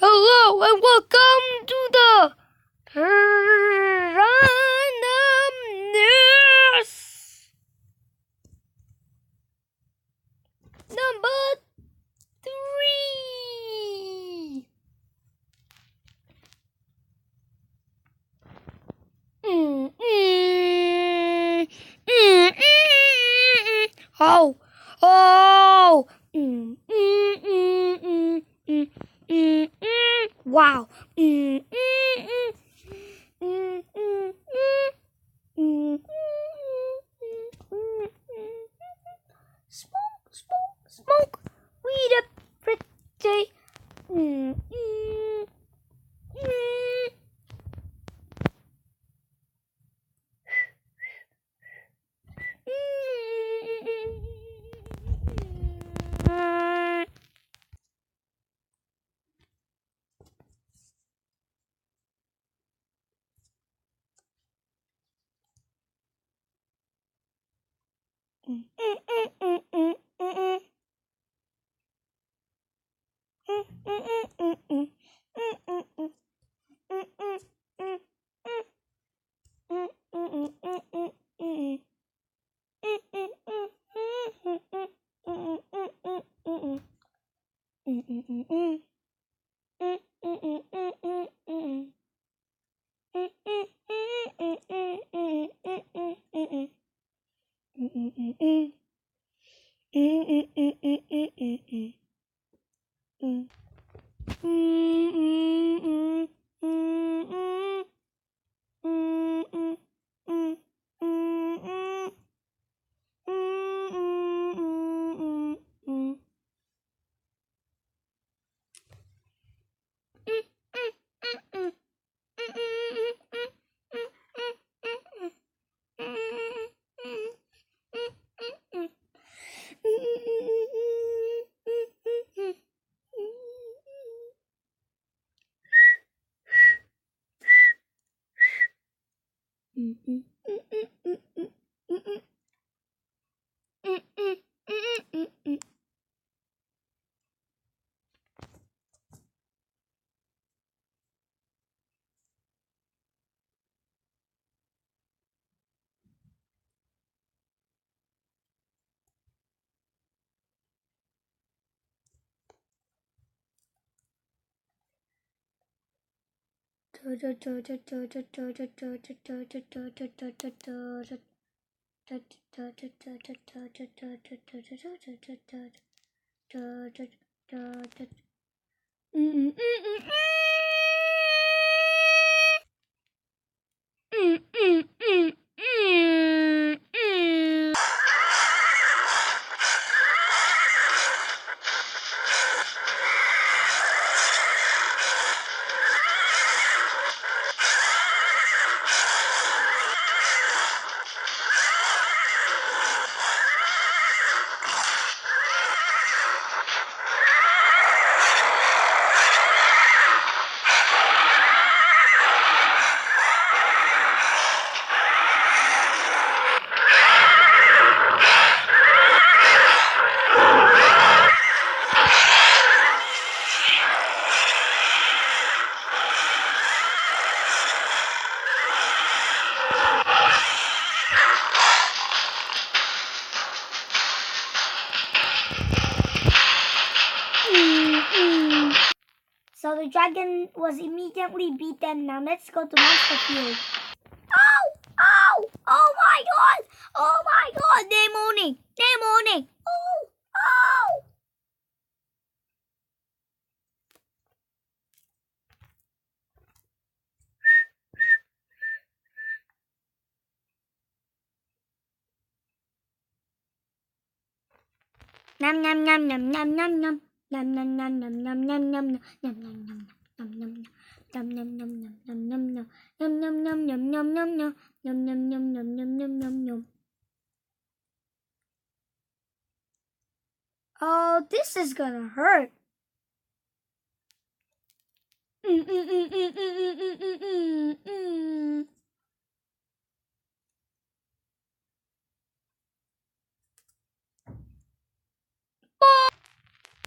Hello and welcome to the randomness number 3. Oh, oh, wow. Smoke, smoke, smoke. Weed every day. So the dragon was immediately beaten. Now let's go to Monster Field. Oh! Oh! Oh my god! Oh my god! They're moaning! They're moaning! Oh! Oh! Nom nom nom nom nom nom nom. Nom nom nom nom nom nom nom nom nom nom nom nom. Nom nom nom nom nom nom nom. Nom nom nom nom nom nom nom. Nom nom nom nom nom nom nom nom. Oh, this is gonna hurt.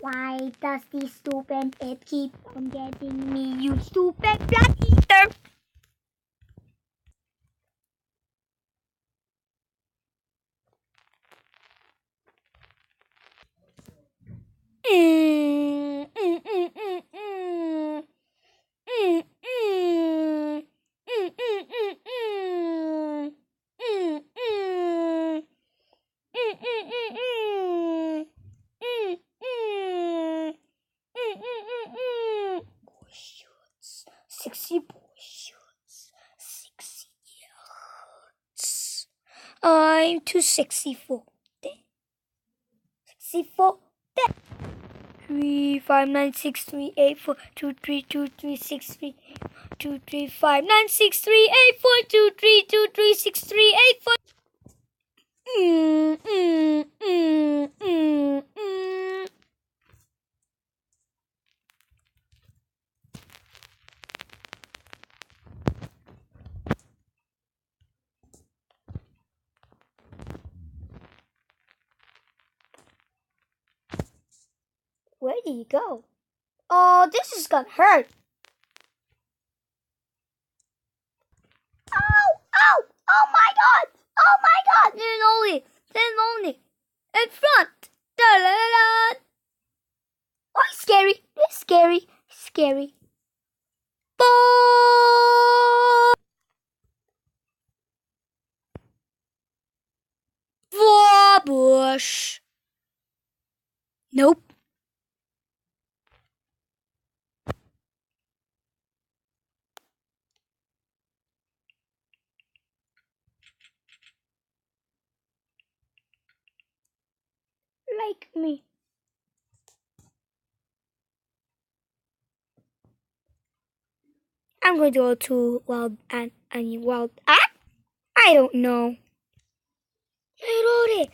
Why does this stupid it keep on getting me, you stupid blood eater? Boy shorts, sexy boy shorts, sexy shorts. I'm too sexy for that. Sexy for that. 3596384232363 235963842323638. Where did you go? Oh, this is gonna hurt. Ow! Ow! Oh my god! Oh my god! There's only in front. Da la la la. Oh, scary! It's scary! Scary! Bush. Nope. Like me. I'm going to go to wild and wild. I don't know. Reload it.